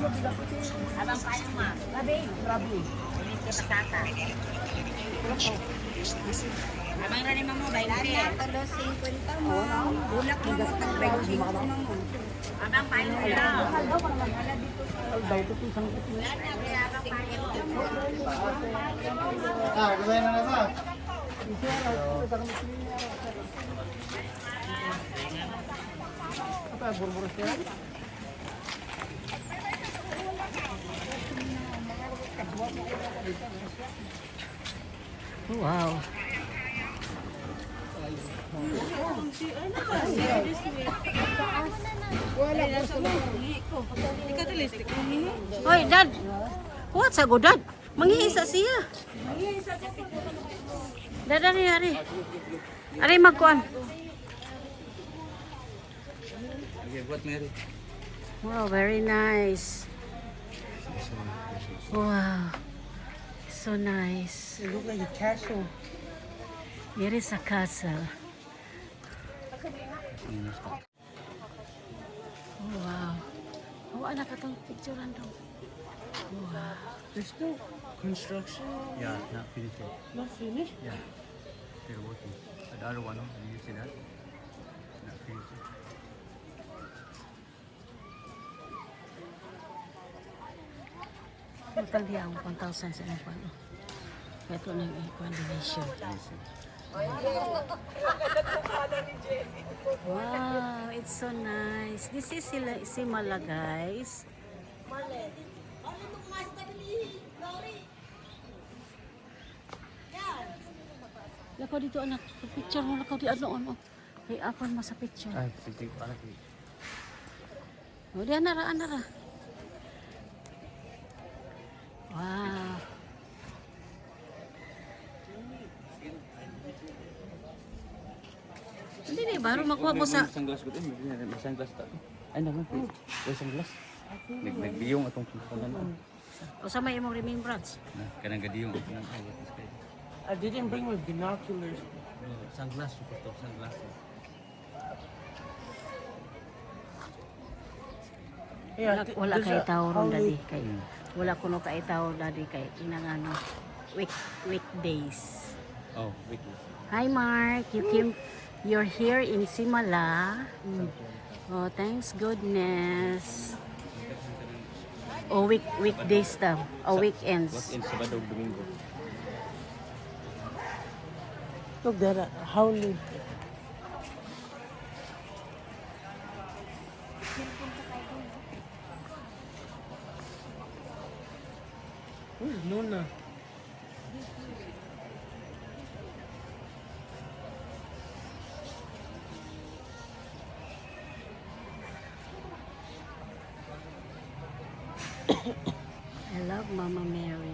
Abang paano ma? Labi. Grabe. Ini ke patata. Abang rin mo 20. Talo 50 mo. Bulak mo mo tag 25 mo. Abang paano na? Daw ito isang Gawin na na sa. apa buru-buru sih? Wow. Hoy, Dad. Kuat sa godad. Mangihisa siya. Dad, ari. Ari magkuan. Wow, very nice. Wow. So nice. It looks like a castle. Here is a castle. Oh, wow. Oh, anak katong picture daw. Wow. There's still construction. Yeah, not finished yet. Not finished. Yeah, still working. The other one, you see that? Not finished yet. Total dia ang 1,000 sa mga pano. Ito na yung combination. Wow, it's so nice. This is Simala, guys. Lakaw dito anak, picture mo lakaw di ano. Kay apon mo sa picture. Ay, sige, para ko. Oh, di anara. Wow. Hindi baru makuha mo sa Sunglass ko din, may sunglass ta. Ay, naman po. May sunglass. Nagbiyong atong kunan. o sa may imong remembrance. Kanang gadiyong atong nang awat is kay. I didn't bring my binoculars. Sunglass ko to, sunglass. Wala kay tao ron dadi kay. Wala kuno kay tao dadi kay kinangano weekdays. Oh, wait. Hi Mark, you're here in Simala. Oh, thanks goodness. Oh, weekdays daw. Oh, weekends. What in Sabado Domingo? Look there, howling. Where's Nona? I love Mama Mary.